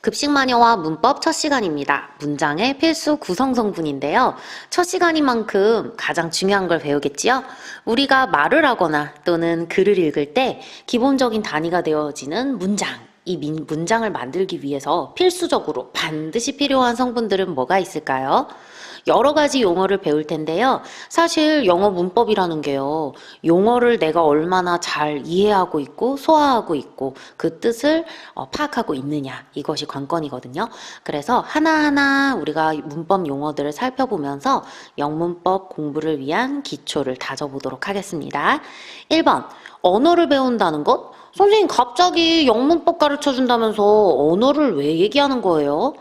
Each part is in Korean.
급식 마녀와 문법 첫 시간입니다. 문장의 필수 구성 성분인데요. 첫 시간인 만큼 가장 중요한 걸 배우겠지요? 우리가 말을 하거나 또는 글을 읽을 때 기본적인 단위가 되어지는 문장. 이 문장을 만들기 위해서 필수적으로 반드시 필요한 성분들은 뭐가 있을까요? 여러 가지 용어를 배울 텐데요. 사실 영어 문법이라는 게요. 용어를 내가 얼마나 잘 이해하고 있고 소화하고 있고 그 뜻을 파악하고 있느냐, 이것이 관건이거든요. 그래서 하나하나 우리가 문법 용어들을 살펴보면서 영문법 공부를 위한 기초를 다져보도록 하겠습니다. 1번, 언어를 배운다는 것? 선생님 갑자기 영문법 가르쳐준다면서 언어를 왜 얘기하는 거예요?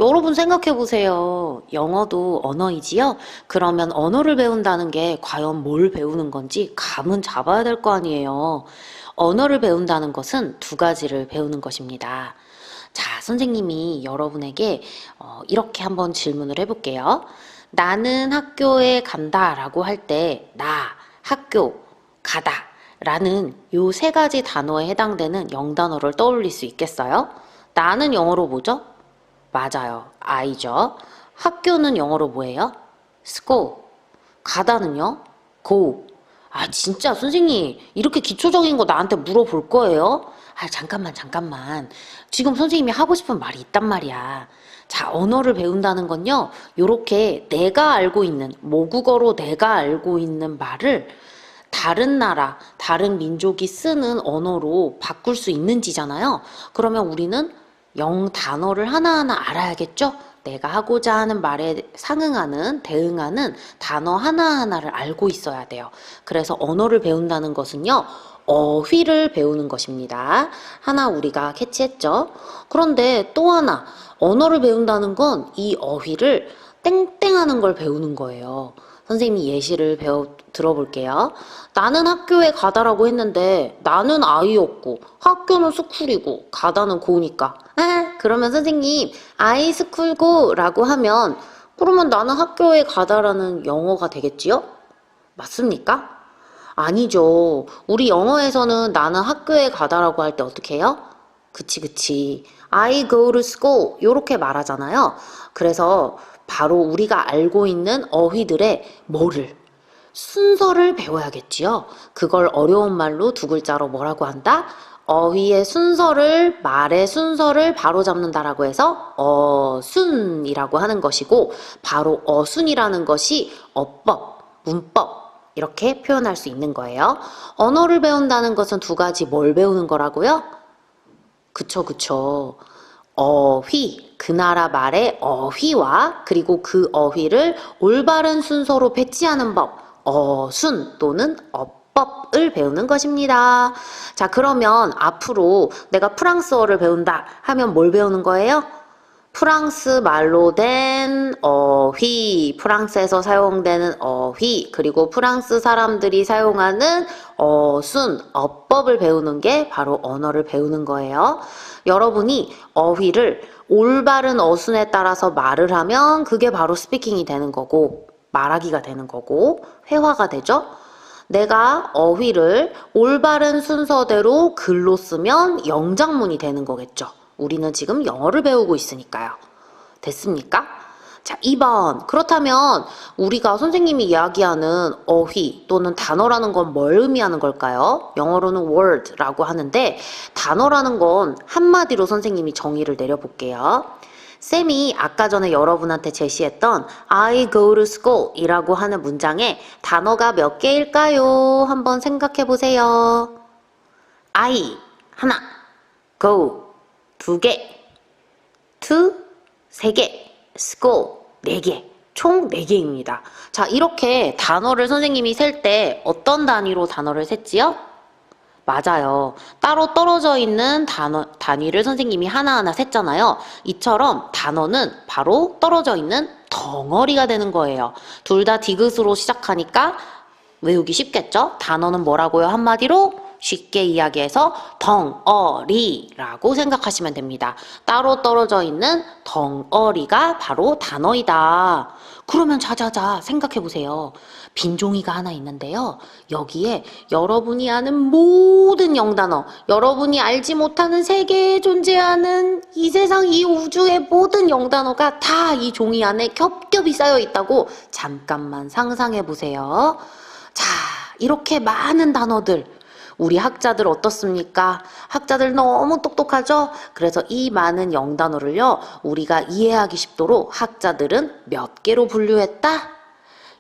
여러분 생각해 보세요. 영어도 언어이지요? 그러면 언어를 배운다는 게 과연 뭘 배우는 건지 감은 잡아야 될 거 아니에요. 언어를 배운다는 것은 두 가지를 배우는 것입니다. 자, 선생님이 여러분에게 이렇게 한번 질문을 해볼게요. 나는 학교에 간다 라고 할 때 나, 학교, 가다 라는 요 세 가지 단어에 해당되는 영단어를 떠올릴 수 있겠어요? 나는 영어로 뭐죠? 맞아요. I죠. 학교는 영어로 뭐예요? school. 가다는요? go. 아, 진짜 선생님 이렇게 기초적인 거 나한테 물어볼 거예요? 아, 잠깐만. 지금 선생님이 하고 싶은 말이 있단 말이야. 자, 언어를 배운다는 건요. 요렇게 내가 알고 있는, 모국어로 내가 알고 있는 말을 다른 나라, 다른 민족이 쓰는 언어로 바꿀 수 있는지잖아요. 그러면 우리는 단어를 하나하나 알아야겠죠? 내가 하고자 하는 말에 상응하는, 대응하는 단어 하나하나를 알고 있어야 돼요. 그래서 언어를 배운다는 것은요, 어휘를 배우는 것입니다. 하나 우리가 캐치했죠? 그런데 또 하나, 언어를 배운다는 건 이 어휘를 땡땡하는 걸 배우는 거예요. 선생님이 예시를 들어볼게요. 나는 학교에 가다라고 했는데 나는 아이였고 학교는 스쿨이고 가다는 고니까 그러면 선생님 I school go 라고 하면 그러면 나는 학교에 가다라는 영어가 되겠지요? 맞습니까? 아니죠. 우리 영어에서는 나는 학교에 가다라고 할 때 어떻게 해요? 그치. I go to school 이렇게 말하잖아요. 그래서 바로 우리가 알고 있는 어휘들의 순서를 배워야겠지요. 그걸 어려운 말로 두 글자로 뭐라고 한다? 어휘의 순서를, 말의 순서를 바로잡는다라고 해서 어순이라고 하는 것이고, 바로 어순이라는 것이 어법, 문법 이렇게 표현할 수 있는 거예요. 언어를 배운다는 것은 두 가지 뭘 배우는 거라고요? 그쵸. 어휘, 그 나라 말의 어휘와 그리고 그 어휘를 올바른 순서로 배치하는 법, 어순 또는 어법을 배우는 것입니다. 자, 그러면 앞으로 내가 프랑스어를 배운다 하면 뭘 배우는 거예요? 프랑스 말로 된 어휘, 프랑스에서 사용되는 어휘, 그리고 프랑스 사람들이 사용하는 어순, 어법을 배우는 게 바로 언어를 배우는 거예요. 여러분이 어휘를 올바른 어순에 따라서 말을 하면 그게 바로 스피킹이 되는 거고, 말하기가 되는 거고, 회화가 되죠? 내가 어휘를 올바른 순서대로 글로 쓰면 영장문이 되는 거겠죠. 우리는 지금 영어를 배우고 있으니까요. 됐습니까? 자, 2번. 그렇다면 우리가 선생님이 이야기하는 어휘 또는 단어라는 건 뭘 의미하는 걸까요? 영어로는 word라고 하는데 단어라는 건 한마디로 선생님이 정의를 내려볼게요. 쌤이 아까 전에 여러분한테 제시했던 I go to school 이라고 하는 문장에 단어가 몇 개일까요? 한번 생각해 보세요. I, 하나, go, 2개, to, 3개, school, 4개, 총 4개입니다. 자, 이렇게 단어를 선생님이 셀 때 어떤 단위로 단어를 셌지요? 맞아요. 따로 떨어져 있는 단위를 선생님이 하나하나 셌잖아요. 이처럼 단어는 바로 떨어져 있는 덩어리가 되는 거예요. 둘 다 디귿으로 시작하니까 외우기 쉽겠죠? 단어는 뭐라고요? 한마디로 쉽게 이야기해서 덩어리라고 생각하시면 됩니다. 따로 떨어져 있는 덩어리가 바로 단어이다. 그러면 자자자 생각해 보세요. 빈 종이가 하나 있는데요. 여기에 여러분이 아는 모든 영단어, 여러분이 알지 못하는 세계에 존재하는 이 세상, 이 우주의 모든 영단어가 다 이 종이 안에 겹겹이 쌓여 있다고 잠깐만 상상해 보세요. 자, 이렇게 많은 단어들, 우리 학자들 어떻습니까? 학자들 너무 똑똑하죠? 그래서 이 많은 영단어를요, 우리가 이해하기 쉽도록 학자들은 몇 개로 분류했다?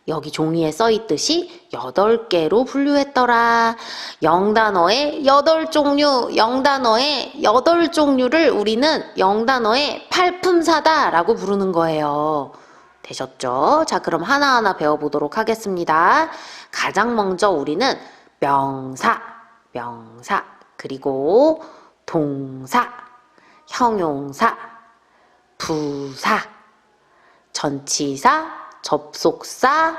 여기 종이에 써 있듯이 8개로 분류했더라. 영단어의 8종류, 영단어의 8종류를 우리는 영단어의 팔품사다라고 부르는 거예요. 되셨죠? 자, 그럼 하나하나 배워보도록 하겠습니다. 가장 먼저 우리는 명사, 그리고 동사, 형용사, 부사, 전치사, 접속사,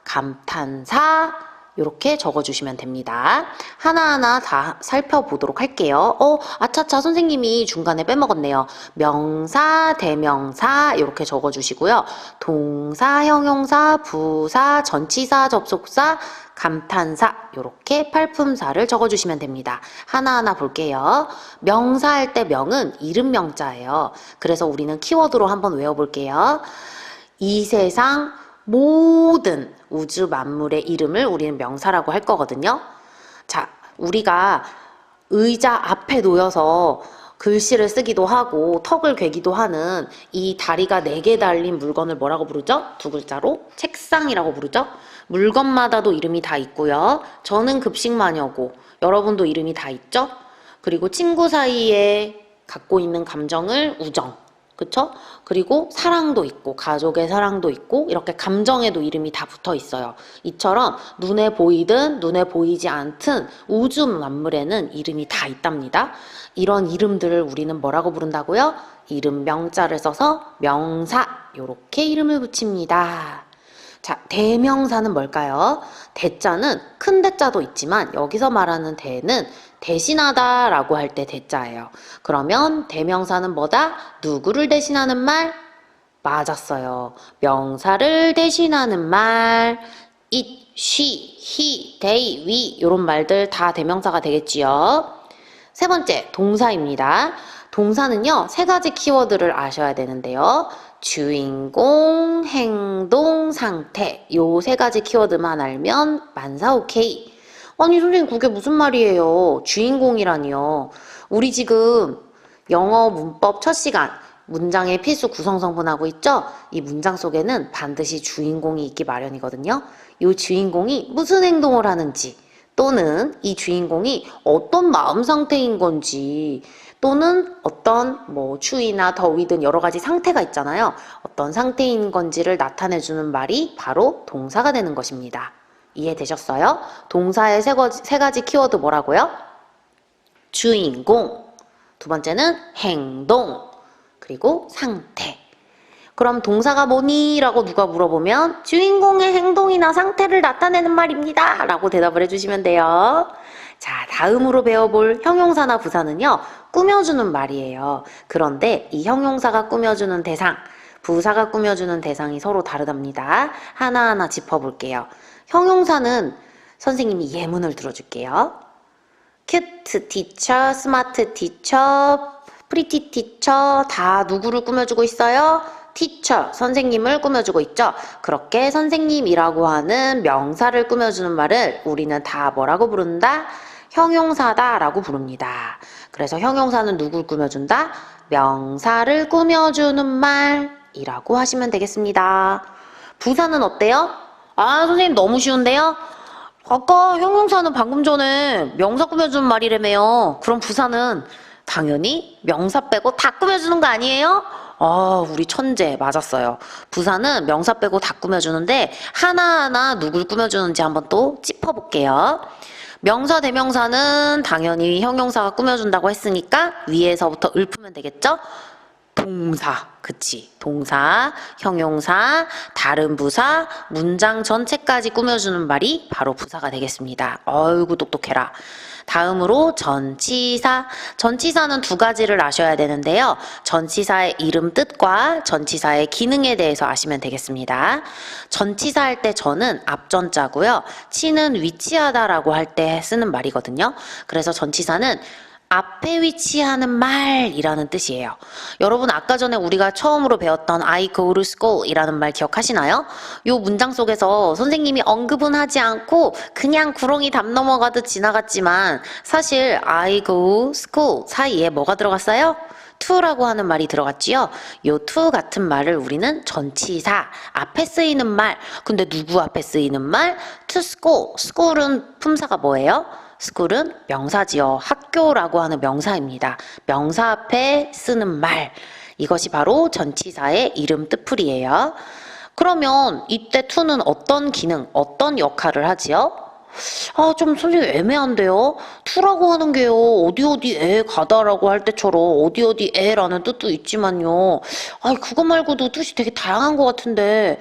감탄사 이렇게 적어주시면 됩니다. 하나하나 다 살펴보도록 할게요. 아차차 선생님이 중간에 빼먹었네요. 명사, 대명사 이렇게 적어주시고요. 동사, 형용사, 부사, 전치사, 접속사, 감탄사 이렇게 팔품사를 적어주시면 됩니다. 하나하나 볼게요. 명사 할 때 명은 이름 명자예요. 그래서 우리는 키워드로 한번 외워볼게요. 이 세상 모든 우주 만물의 이름을 우리는 명사라고 할 거거든요. 자, 우리가 의자 앞에 놓여서 글씨를 쓰기도 하고 턱을 괴기도 하는 이 다리가 4개 달린 물건을 뭐라고 부르죠? 2글자로 책상이라고 부르죠? 물건마다도 이름이 다 있고요. 저는 급식 마녀고 여러분도 이름이 다 있죠? 그리고 친구 사이에 갖고 있는 감정을 우정, 그쵸? 그리고 사랑도 있고 가족의 사랑도 있고 이렇게 감정에도 이름이 다 붙어 있어요. 이처럼 눈에 보이든 눈에 보이지 않든 우주 만물에는 이름이 다 있답니다. 이런 이름들을 우리는 뭐라고 부른다고요? 이름 명자를 써서 명사 이렇게 이름을 붙입니다. 자, 대명사는 뭘까요? 대자는 큰 대자도 있지만 여기서 말하는 대는 대신하다 라고 할 때 대자예요. 그러면 대명사는 뭐다? 누구를 대신하는 말? 맞았어요. 명사를 대신하는 말. it, she, he, they, we 이런 말들 다 대명사가 되겠지요. 세 번째, 동사입니다. 동사는요, 3가지 키워드를 아셔야 되는데요. 주인공, 행동, 상태 요 3가지 키워드만 알면 만사 오케이. 아니 선생님 그게 무슨 말이에요? 주인공이라니요. 우리 지금 영어 문법 첫 시간 문장의 필수 구성 성분하고 있죠? 이 문장 속에는 반드시 주인공이 있기 마련이거든요. 이 주인공이 무슨 행동을 하는지 또는 이 주인공이 어떤 마음 상태인 건지 또는 어떤 추위나 더위든 여러 가지 상태가 있잖아요. 어떤 상태인 건지를 나타내주는 말이 바로 동사가 되는 것입니다. 이해되셨어요? 동사의 3가지 키워드 뭐라고요? 주인공, 2번째는 행동, 그리고 상태. 그럼 동사가 뭐니? 라고 누가 물어보면 주인공의 행동이나 상태를 나타내는 말입니다. 라고 대답을 해주시면 돼요. 자, 다음으로 배워볼 형용사나 부사는요, 꾸며주는 말이에요. 그런데 이 형용사가 꾸며주는 대상, 부사가 꾸며주는 대상이 서로 다르답니다. 하나하나 짚어볼게요. 형용사는 선생님이 예문을 들어줄게요. 큐트 티처, 스마트 티처, 프리티 티처 다 누구를 꾸며주고 있어요? 티처, 선생님을 꾸며주고 있죠. 그렇게 선생님이라고 하는 명사를 꾸며주는 말을 우리는 다 뭐라고 부른다? 형용사다 라고 부릅니다. 그래서 형용사는 누굴 꾸며준다? 명사를 꾸며주는 말이라고 하시면 되겠습니다. 부사는 어때요? 아 선생님 너무 쉬운데요? 아까 형용사는 방금 전에 명사 꾸며주는 말이라며요. 그럼 부사는 당연히 명사 빼고 다 꾸며주는 거 아니에요? 우리 천재 맞았어요. 부사는 명사 빼고 다 꾸며주는데 하나하나 누굴 꾸며주는지 한번 또 짚어볼게요. 명사 대명사는 당연히 형용사가 꾸며준다고 했으니까 위에서부터 읊으면 되겠죠? 동사, 그치. 동사, 형용사, 다른 부사, 문장 전체까지 꾸며주는 말이 바로 부사가 되겠습니다. 어이구 똑똑해라. 다음으로 전치사. 전치사는 두 가지를 아셔야 되는데요. 전치사의 이름 뜻과 전치사의 기능에 대해서 아시면 되겠습니다. 전치사 할 때 전은 앞전자고요. 치는 위치하다라고 할 때 쓰는 말이거든요. 그래서 전치사는 앞에 위치하는 말이라는 뜻이에요. 여러분 아까 전에 우리가 처음으로 배웠던 I go to school 이라는 말 기억하시나요? 요 문장 속에서 선생님이 언급은 하지 않고 그냥 구렁이 담 넘어가듯 지나갔지만 사실 I go school 사이에 뭐가 들어갔어요? to라고 하는 말이 들어갔지요. 요 to 같은 말을 우리는 전치사, 앞에 쓰이는 말. 근데 누구 앞에 쓰이는 말? to school. school은 품사가 뭐예요? school은 명사지요. 학교라고 하는 명사입니다. 명사 앞에 쓰는 말. 이것이 바로 전치사의 이름 뜻풀이에요. 그러면 이때 to는 어떤 기능, 어떤 역할을 하지요? 좀 선생님 애매한데요? to라고 하는 게요, 어디 어디에 가다라고 할 때처럼 어디 어디에라는 뜻도 있지만요. 그거 말고도 뜻이 되게 다양한 것 같은데,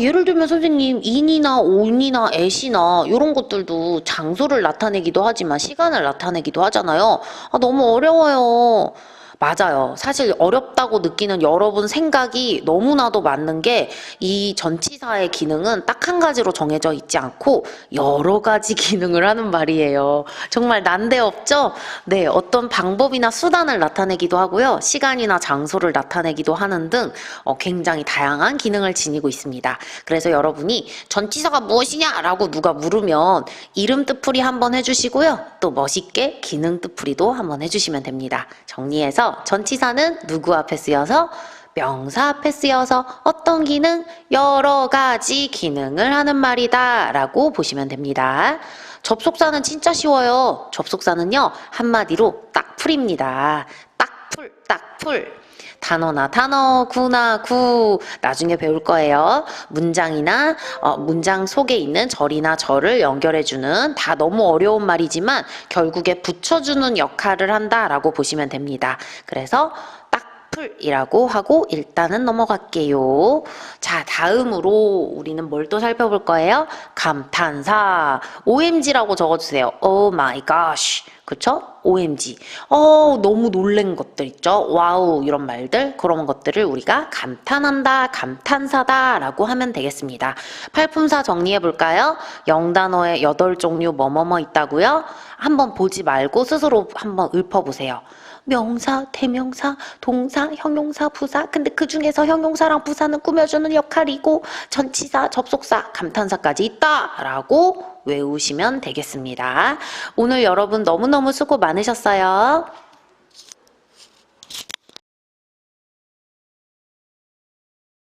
예를 들면 선생님, in이나 on이나 at이나 이런 것들도 장소를 나타내기도 하지만 시간을 나타내기도 하잖아요. 너무 어려워요. 맞아요. 사실 어렵다고 느끼는 여러분 생각이 너무나도 맞는 게 이 전치사의 기능은 딱 한 가지로 정해져 있지 않고 여러 가지 기능을 하는 말이에요. 정말 난데없죠? 네, 어떤 방법이나 수단을 나타내기도 하고요. 시간이나 장소를 나타내기도 하는 등 굉장히 다양한 기능을 지니고 있습니다. 그래서 여러분이 전치사가 무엇이냐라고 누가 물으면 이름 뜻풀이 한번 해주시고요. 또 멋있게 기능 뜻풀이도 한번 해주시면 됩니다. 정리해서 전치사는 누구 앞에 쓰여서? 명사 앞에 쓰여서 어떤 기능? 여러 가지 기능을 하는 말이다 라고 보시면 됩니다. 접속사는 진짜 쉬워요. 접속사는요, 한마디로 딱풀입니다. 딱풀, 딱풀. 단어나 단어, 구나 구 나중에 배울 거예요. 문장이나 문장 속에 있는 절이나 절을 연결해주는, 다 너무 어려운 말이지만 결국에 붙여주는 역할을 한다라고 보시면 됩니다. 그래서 딱풀이라고 하고 일단은 넘어갈게요. 자, 다음으로 우리는 뭘 또 살펴볼 거예요? 감탄사. OMG라고 적어주세요. Oh my gosh. 그쵸? OMG. 너무 놀란 것들 있죠? 와우, 이런 말들. 그런 것들을 우리가 감탄한다, 감탄사다 라고 하면 되겠습니다. 팔품사 정리해 볼까요? 0단어에 8종류 뭐뭐뭐 있다고요? 한번 보지 말고 스스로 한번 읊어보세요. 명사, 대명사, 동사, 형용사, 부사. 근데 그 중에서 형용사랑 부사는 꾸며주는 역할이고 전치사, 접속사, 감탄사까지 있다라고 외우시면 되겠습니다. 오늘 여러분 너무너무 수고 많으셨어요.